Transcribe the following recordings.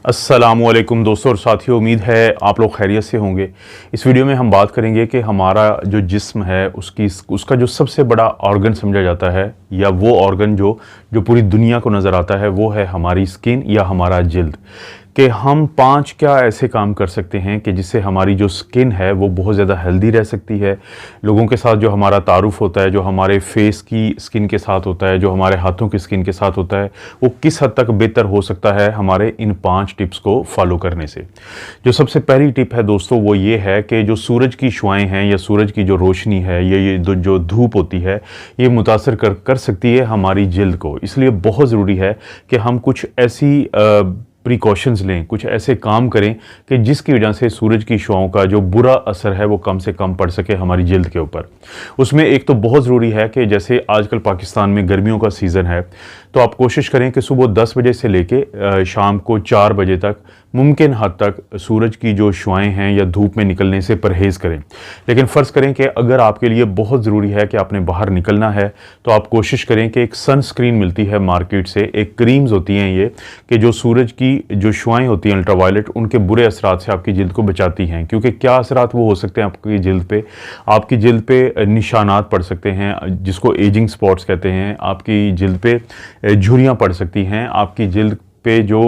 अस्सलामुअलैकुम दोस्तों और साथियों, उम्मीद है आप लोग खैरियत से होंगे। इस वीडियो में हम बात करेंगे कि हमारा जो जिस्म है उसका जो सबसे बड़ा ऑर्गन समझा जाता है, या वो ऑर्गन जो जो पूरी दुनिया को नज़र आता है, वो है हमारी स्किन या हमारा जिल्द। कि हम 5 क्या ऐसे काम कर सकते हैं कि जिससे हमारी जो स्किन है वो बहुत ज़्यादा हेल्दी रह सकती है। लोगों के साथ जो हमारा तारुफ होता है, जो हमारे फेस की स्किन के साथ होता है, जो हमारे हाथों की स्किन के साथ होता है, वो किस हद तक बेहतर हो सकता है हमारे इन 5 टिप्स को फॉलो करने से। जो सबसे पहली टिप है दोस्तों, वो ये है कि जो सूरज की शुआएं हैं या सूरज की जो रोशनी है, ये जो धूप होती है, ये मुतासर कर सकती है हमारी जिल्द को। इसलिए बहुत ज़रूरी है कि हम कुछ ऐसी प्रिकॉशंस लें, कुछ ऐसे काम करें कि जिसकी वजह से सूरज की शुआओं का जो बुरा असर है वो कम से कम पड़ सके हमारी जिल्द के ऊपर। उसमें एक तो बहुत ज़रूरी है कि जैसे आजकल पाकिस्तान में गर्मियों का सीज़न है, तो आप कोशिश करें कि सुबह 10 बजे से लेके शाम को 4 बजे तक मुमकिन हद तक सूरज की जो शुआएं हैं या धूप में निकलने से परहेज़ करें। लेकिन फ़र्ज़ करें कि अगर आपके लिए बहुत ज़रूरी है कि आपने बाहर निकलना है, तो आप कोशिश करें कि एक सनस्क्रीन मिलती है मार्केट से, एक क्रीम्स होती हैं ये, कि जो सूरज की जो शुआएं होती हैं अल्ट्रावायलेट, उनके बुरे असरात से आपकी जिल्द को बचाती हैं। क्योंकि क्या असरात वो हो सकते हैं आपकी जिल्द पे निशानात पड़ सकते हैं, जिसको एजिंग स्पॉट्स कहते हैं। आपकी जिल्द पे झुर्रियाँ पड़ सकती हैं, आपकी जिल्द पे जो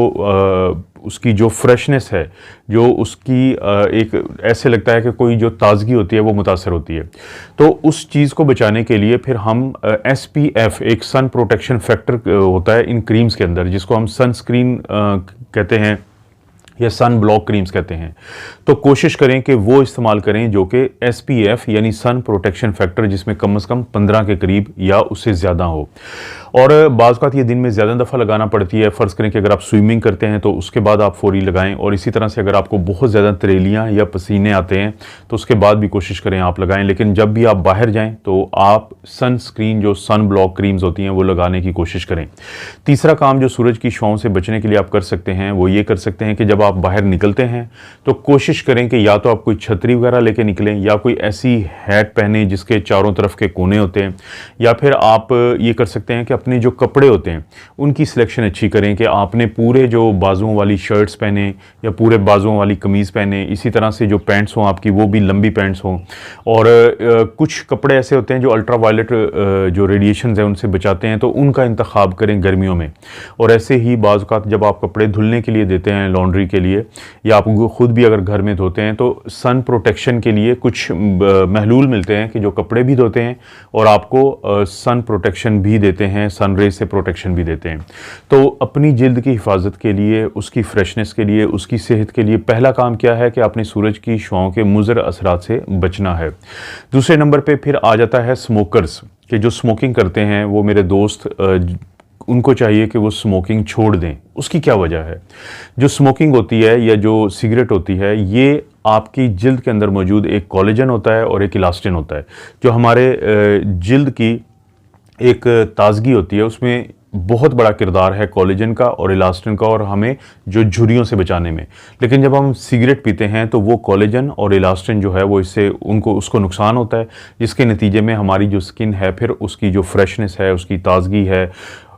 उसकी जो फ्रेशनेस है, जो उसकी एक ऐसे लगता है कि कोई जो ताजगी होती है वो मुतासर होती है। तो उस चीज़ को बचाने के लिए फिर हम SPF, एक सन प्रोटेक्शन फैक्टर होता है इन क्रीम्स के अंदर, जिसको हम सनस्क्रीन कहते हैं या सन ब्लॉक क्रीम्स कहते हैं। तो कोशिश करें कि वो इस्तेमाल करें जो कि SPF यानी सन प्रोटेक्शन फैक्टर, जिसमें कम से कम 15 के करीब या उससे ज़्यादा हो। और बाज़ औक़ात ये दिन में ज़्यादा दफ़ा लगाना पड़ती है। फ़र्ज़ करें कि अगर आप स्विमिंग करते हैं तो उसके बाद आप फ़ौरी लगाएं, और इसी तरह से अगर आपको बहुत ज़्यादा तरेलियाँ या पसीने आते हैं तो उसके बाद भी कोशिश करें आप लगाएं। लेकिन जब भी आप बाहर जाएं तो आप सनस्क्रीन, जो सन ब्लॉक क्रीम्स होती हैं, वो लगाने की कोशिश करें। तीसरा काम जो सूरज की शुआओं से बचने के लिए आप कर सकते हैं, वो ये कर सकते हैं कि जब आप बाहर निकलते हैं तो कोशिश करें कि या तो आप कोई छतरी वगैरह लेके निकलें, या कोई ऐसी हैट पहने जिसके चारों तरफ के कोने होते हैं, या फिर आप ये कर सकते हैं कि अपने जो कपड़े होते हैं उनकी सिलेक्शन अच्छी करें कि आपने पूरे जो बाजुओं वाली शर्ट्स पहने या पूरे बाजुओं वाली कमीज़ पहने। इसी तरह से जो पैंट्स हों आपकी, वो भी लंबी पैंट्स हों। और कुछ कपड़े ऐसे होते हैं जो अल्ट्रावायलेट जो रेडिएशंस हैं उनसे बचाते हैं, तो उनका इंतखाब करें गर्मियों में। और ऐसे ही बाज़ औक़ात जब आप कपड़े धुलने के लिए देते हैं लॉन्ड्री के लिए, या आप खुद भी अगर घर में धोते हैं, तो सन प्रोटेक्शन के लिए कुछ महलूल मिलते हैं कि जो कपड़े भी धोते हैं और आपको सन प्रोटेक्शन भी देते हैं, सन रेज से प्रोटेक्शन भी देते हैं। तो अपनी जिल्द की हिफाजत के लिए, उसकी फ्रेशनेस के लिए, उसकी सेहत के लिए पहला काम क्या है कि आपने सूरज की शुआओं के मुज़र असरात से बचना है। दूसरे नंबर पे फिर आ जाता है स्मोकर्स, कि जो स्मोकिंग करते हैं वो मेरे दोस्त, उनको चाहिए कि वो स्मोकिंग छोड़ दें। उसकी क्या वजह है? जो स्मोकिंग होती है या जो सिगरेट होती है, ये आपकी जिल्द के अंदर मौजूद एक कोलेजन होता है और एक इलास्टिन होता है, जो हमारे जिल्द की एक ताजगी होती है, उसमें बहुत बड़ा किरदार है कोलेजन का और इलास्टिन का, और हमें जो झुर्रियों से बचाने में। लेकिन जब हम सिगरेट पीते हैं तो वो कोलेजन और इलास्टिन जो है वो इससे उसको नुकसान होता है, जिसके नतीजे में हमारी जो स्किन है, फिर उसकी जो फ्रेशनेस है, उसकी ताजगी है,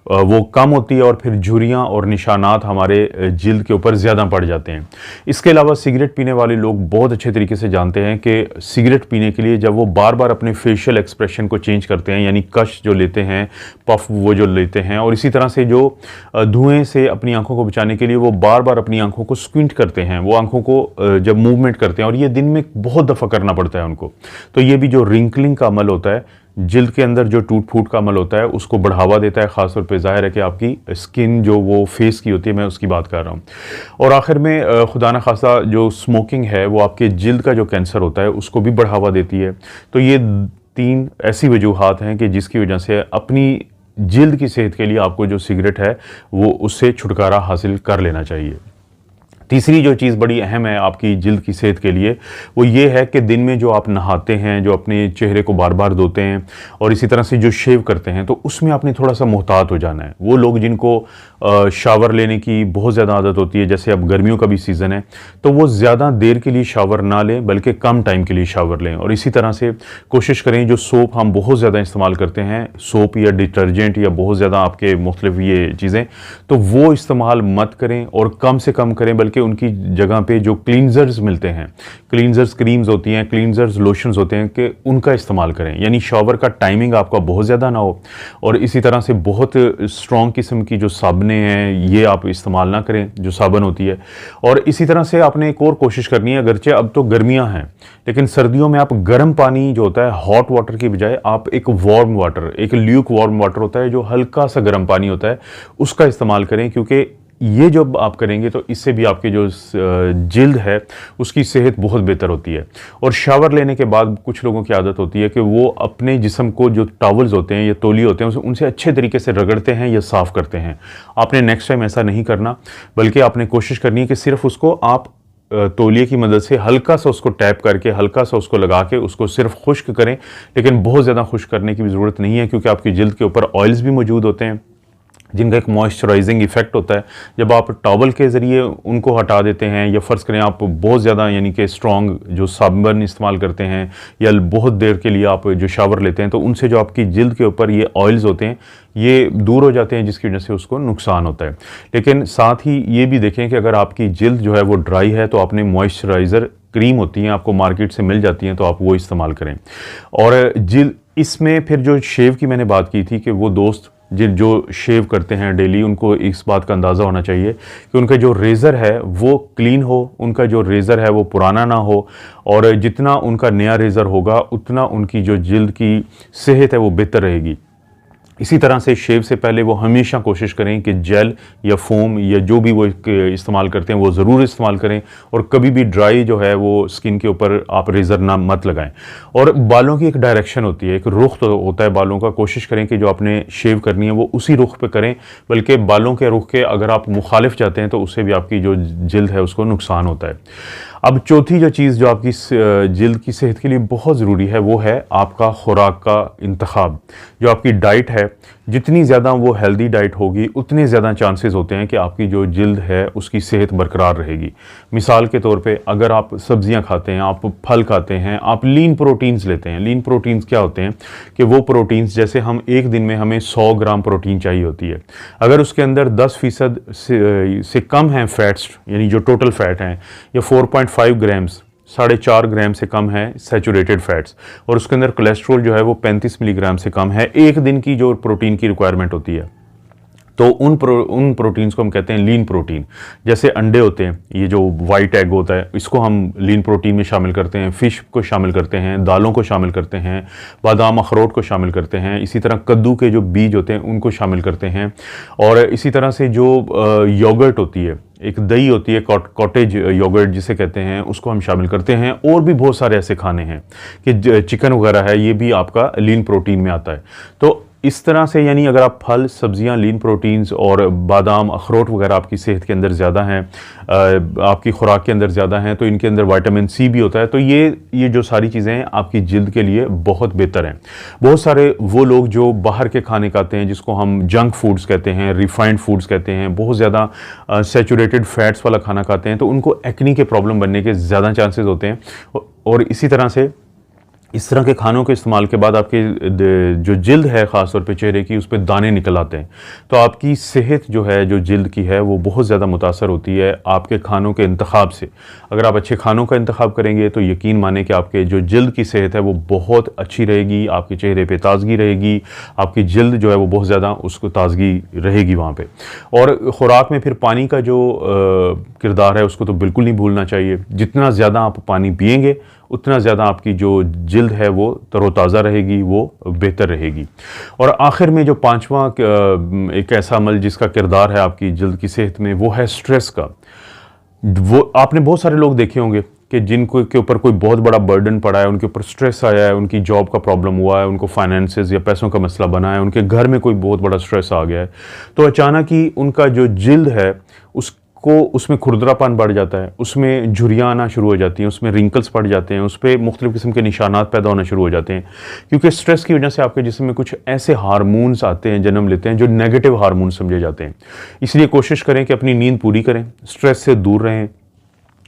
वो कम होती है, और फिर झुर्रियाँ और निशानात हमारे जिल्द के ऊपर ज़्यादा पड़ जाते हैं। इसके अलावा सिगरेट पीने वाले लोग बहुत अच्छे तरीके से जानते हैं कि सिगरेट पीने के लिए जब वो बार बार अपने फेशियल एक्सप्रेशन को चेंज करते हैं, यानी कश जो लेते हैं, पफ वो जो लेते हैं, और इसी तरह से जो धुएँ से अपनी आंखों को बचाने के लिए वो बार बार अपनी आंखों को स्क्विंट करते हैं, वो आंखों को जब मूवमेंट करते हैं, और ये दिन में बहुत दफ़ा करना पड़ता है उनको। तो ये भी जो रिंकलिंग का अमल होता है, जिल्द के अंदर जो टूट फूट का अमल होता है, उसको बढ़ावा देता है। ख़ासतौर पे ज़ाहिर है कि आपकी स्किन जो वो फेस की होती है, मैं उसकी बात कर रहा हूँ। और आखिर में खुदा न खासा जो स्मोकिंग है वो आपके जिल्द का जो कैंसर होता है उसको भी बढ़ावा देती है। तो ये 3 ऐसी वजूहात हैं कि जिसकी वजह से अपनी जिल्द की सेहत के लिए आपको जो सिगरेट है वो उससे छुटकारा हासिल कर लेना चाहिए। तीसरी जो चीज़ बड़ी अहम है आपकी जिल्द की सेहत के लिए, वो ये है कि दिन में जो आप नहाते हैं, जो अपने चेहरे को बार बार धोते हैं और इसी तरह से जो शेव करते हैं, तो उसमें आपने थोड़ा सा मोहतात हो जाना है। वो लोग जिनको शावर लेने की बहुत ज़्यादा आदत होती है, जैसे अब गर्मियों का भी सीज़न है, तो वो ज़्यादा देर के लिए शावर ना लें, बल्कि कम टाइम के लिए शावर लें। और इसी तरह से कोशिश करें, जो सोप हम बहुत ज़्यादा इस्तेमाल करते हैं, सोप या डिटर्जेंट या बहुत ज़्यादा आपके मुख्तलिफ ये चीज़ें, तो वो इस्तेमाल मत करें और कम से कम करें, बल्कि उनकी जगह पे जो क्लींजर्स मिलते हैं, क्लींजर्स क्रीम्स होती हैं, क्लींजर्स लोशंस होते हैं, कि उनका इस्तेमाल करें। यानी शावर का टाइमिंग आपका बहुत ज़्यादा ना हो, और इसी तरह से बहुत स्ट्रॉन्ग किस्म की जो साबुनें हैं ये आप इस्तेमाल ना करें, जो साबुन होती है। और इसी तरह से आपने एक और कोशिश करनी है, अगरचे अब तो गर्मियाँ हैं, लेकिन सर्दियों में आप गर्म पानी जो होता है, हॉट वाटर की बजाय आप एक वार्म वाटर, एक ल्यूक वार्म वाटर होता है जो हल्का सा गर्म पानी होता है, उसका इस्तेमाल करें। क्योंकि ये जब आप करेंगे तो इससे भी आपकी जो जिल्द है उसकी सेहत बहुत बेहतर होती है। और शावर लेने के बाद कुछ लोगों की आदत होती है कि वो अपने जिस्म को जो टॉवल्स होते हैं या तौलिए होते हैं उनसे अच्छे तरीके से रगड़ते हैं या साफ़ करते हैं। आपने नेक्स्ट टाइम ऐसा नहीं करना, बल्कि आपने कोशिश करनी है कि सिर्फ उसको आप तौलिए की मदद से हल्का सा उसको टैप करके, हल्का सा उसको लगा के उसको सिर्फ खुश्क करें। लेकिन बहुत ज़्यादा खुश्क करने की भी ज़रूरत नहीं है, क्योंकि आपकी जिल्द के ऊपर ऑयल्स भी मौजूद होते हैं जिनका एक मॉइस्चराइजिंग इफेक्ट होता है। जब आप टॉवल के ज़रिए उनको हटा देते हैं, या फ़र्ज़ करें आप बहुत ज़्यादा यानी कि स्ट्रॉन्ग जो साबुन इस्तेमाल करते हैं, या बहुत देर के लिए आप जो शावर लेते हैं, तो उनसे जो आपकी जिल्द के ऊपर ये ऑयल्स होते हैं ये दूर हो जाते हैं, जिसकी वजह से उसको नुकसान होता है। लेकिन साथ ही ये भी देखें कि अगर आपकी जिल्द जो है वो ड्राई है, तो आपने मॉइस्चराइज़र क्रीम होती हैं, आपको मार्केट से मिल जाती हैं, तो आप वो इस्तेमाल करें। और इसमें फिर जो शेव की मैंने बात की थी, कि वो दोस्त जो शेव करते हैं डेली, उनको इस बात का अंदाज़ा होना चाहिए कि उनका जो रेज़र है वो क्लीन हो, उनका जो रेज़र है वो पुराना ना हो, और जितना उनका नया रेज़र होगा उतना उनकी जो जिल्द की सेहत है वो बेहतर रहेगी। इसी तरह से शेव से पहले वो हमेशा कोशिश करें कि जेल या फोम या जो भी वो इस्तेमाल करते हैं वो ज़रूर इस्तेमाल करें, और कभी भी ड्राई जो है वो स्किन के ऊपर आप रेज़र ना मत लगाएं। और बालों की एक डायरेक्शन होती है, एक रुख तो होता है बालों का, कोशिश करें कि जो आपने शेव करनी है वो उसी रुख पे करें, बल्कि बालों के रुख के अगर आप मुखालिफ जाते हैं तो उससे भी आपकी जो जिल्द है उसको नुकसान होता है। अब चौथी जो चीज़ जो आपकी जिल्द की सेहत के लिए बहुत ज़रूरी है, वो है आपका खुराक का इंतखाब। जो आपकी डाइट है, जितनी ज़्यादा वो हेल्दी डाइट होगी, उतने ज़्यादा चांसेस होते हैं कि आपकी जो जिल्द है उसकी सेहत बरकरार रहेगी। मिसाल के तौर पे अगर आप सब्जियां खाते हैं, आप फल खाते हैं, आप लीन प्रोटीन्स लेते हैं। लीन प्रोटीन्स क्या होते हैं कि वो प्रोटीन्स, जैसे हम एक दिन में हमें 100 ग्राम प्रोटीन चाहिए होती है, अगर उसके अंदर 10% से कम हैं फैट्स, यानी जो टोटल फैट हैं, या 4.5 ग्राम्स, 4.5 ग्राम से कम है सैचुरेटेड फैट्स, और उसके अंदर कोलेस्ट्रॉल जो है वो 35 मिलीग्राम से कम है, एक दिन की जो प्रोटीन की रिक्वायरमेंट होती है, तो उन प्रोटीन्स को हम कहते हैं लीन प्रोटीन। जैसे अंडे होते हैं, ये जो वाइट एग होता है, इसको हम लीन प्रोटीन में शामिल करते हैं, फ़िश को शामिल करते हैं, दालों को शामिल करते हैं, बादाम अखरोट को शामिल करते हैं, इसी तरह कद्दू के जो बीज होते हैं उनको शामिल करते हैं, और इसी तरह से जो योगर्ट होती है, एक दही होती है कॉटेज योगर्ट जिसे कहते हैं, उसको हम शामिल करते हैं। और भी बहुत सारे ऐसे खाने हैं कि चिकन वगैरह है, ये भी आपका लीन प्रोटीन में आता है। तो इस तरह से यानी अगर आप फल, सब्जियां, लीन प्रोटीन्स और बादाम अखरोट वगैरह आपकी सेहत के अंदर ज़्यादा हैं, आपकी खुराक के अंदर ज़्यादा हैं, तो इनके अंदर विटामिन सी भी होता है। तो ये जो सारी चीज़ें आपकी जिल्द के लिए बहुत बेहतर हैं। बहुत सारे वो लोग जो बाहर के खाने खाते हैं, जिसको हम जंक फूड्स कहते हैं, रिफाइंड फूड्स कहते हैं, बहुत ज़्यादा सैचुरेटेड फैट्स वाला खाना खाते हैं, तो उनको एक्नी के प्रॉब्लम बनने के ज़्यादा चांसेस होते हैं। और इसी तरह से इस तरह के खानों के इस्तेमाल के बाद आपके जो जिल्द है ख़ासतौर पे चेहरे की, उस पर दाने निकल आते हैं। तो आपकी सेहत जो है, जो जिल्द की है, वो बहुत ज़्यादा मुतासर होती है आपके खानों के इंतखाब से। अगर आप अच्छे खानों का इंतखाब करेंगे तो यकीन माने कि आपके जो जिल्द की सेहत है वो बहुत अच्छी रहेगी, आपके चेहरे पे ताजगी रहेगी, आपकी जिल्द जो है वो बहुत ज़्यादा उसको ताजगी रहेगी वहाँ पे। और ख़ुराक में फिर पानी का जो किरदार है उसको तो बिल्कुल नहीं भूलना चाहिए। जितना ज़्यादा आप पानी पिएंगे उतना ज़्यादा आपकी जो जिल्द है वो तरोताज़ा रहेगी, वो बेहतर रहेगी। और आखिर में जो पांचवा एक ऐसा अमल जिसका किरदार है आपकी जिल्द की सेहत में, वो है स्ट्रेस का। वो आपने बहुत सारे लोग देखे होंगे कि जिनको के ऊपर कोई बहुत बड़ा बर्डन पड़ा है, उनके ऊपर स्ट्रेस आया है, उनकी जॉब का प्रॉब्लम हुआ है, उनको फाइनेंसेस या पैसों का मसला बना है, उनके घर में कोई बहुत बड़ा स्ट्रेस आ गया है, तो अचानक ही उनका जो जिल्द है आपको उसमें खुरदरापन बढ़ जाता है, उसमें झुर्रियाँ आना शुरू हो जाती हैं, उसमें रिंकल्स पड़ जाते हैं, उस पर मुख्तलिफ़ किस्म के निशानात पैदा होना शुरू हो जाते हैं, क्योंकि स्ट्रेस की वजह से आपके जिस्म में कुछ ऐसे हार्मोन्स आते हैं, जन्म लेते हैं जो नेगेटिव हार्मोन समझे जाते हैं। इसलिए कोशिश करें कि अपनी नींद पूरी करें, स्ट्रेस से दूर रहें।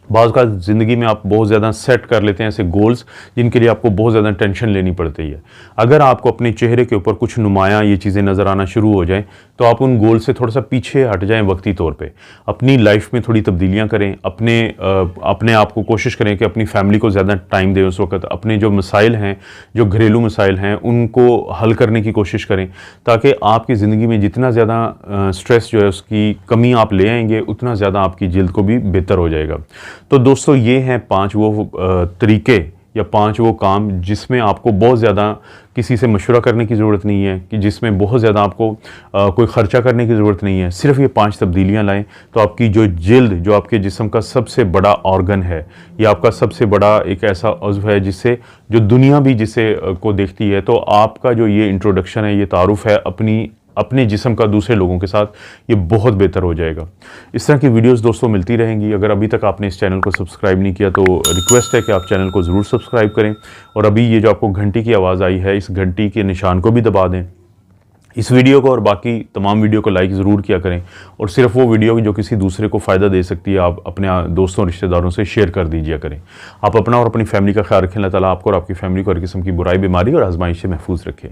बाज़ का ज़िंदगी में आप बहुत ज़्यादा सेट कर लेते हैं ऐसे गोल्स जिनके लिए आपको बहुत ज़्यादा टेंशन लेनी पड़ती है। अगर आपको अपने चेहरे के ऊपर कुछ नुमायाँ ये चीज़ें नज़र आना शुरू हो जाएं, तो आप उन गोल से थोड़ा सा पीछे हट जाएं वक्ती तौर पे। अपनी लाइफ में थोड़ी तब्दीलियाँ करें, अपने आप को कोशिश करें कि अपनी फैमिली को ज़्यादा टाइम दें उस वक्त, अपने जो मसाइल हैं, जो घरेलू मसाइल हैं, उनको हल करने की कोशिश करें, ताकि आपकी ज़िंदगी में जितना ज़्यादा स्ट्रेस जो है उसकी कमी आप ले आएंगे, उतना ज़्यादा आपकी जल्द को भी बेहतर हो जाएगा। तो दोस्तों ये हैं 5 वो तरीके या 5 वो काम जिसमें आपको बहुत ज़्यादा किसी से मशवरा करने की ज़रूरत नहीं है, कि जिसमें बहुत ज़्यादा आपको कोई ख़र्चा करने की ज़रूरत नहीं है। सिर्फ ये 5 तब्दीलियाँ लाएं तो आपकी जो जिल्द, जो आपके जिस्म का सबसे बड़ा ऑर्गन है, या आपका सबसे बड़ा एक ऐसा उज़्व है जिससे जो दुनिया भी जिसे को देखती है, तो आपका जो ये इंट्रोडक्शन है, ये तारुफ़ है अपने जिस्म का दूसरे लोगों के साथ, ये बहुत बेहतर हो जाएगा। इस तरह की वीडियोस दोस्तों मिलती रहेंगी। अगर अभी तक आपने इस चैनल को सब्सक्राइब नहीं किया तो रिक्वेस्ट है कि आप चैनल को ज़रूर सब्सक्राइब करें, और अभी ये जो आपको घंटी की आवाज़ आई है, इस घंटी के निशान को भी दबा दें। इस वीडियो को और बाकी तमाम वीडियो को लाइक ज़रूर किया करें, और सिर्फ वो वीडियो जो किसी दूसरे को फ़ायदा दे सकती है आप अपने दोस्तों रिश्तेदारों से शेयर कर दीजिए करें। आप अपना और अपनी फैमिली का ख्याल रखें। अल्लाह ताला आपको और आपकी फैमिली को हर किस्म की बुराई, बीमारी और आजमाइश से महफूज रखें।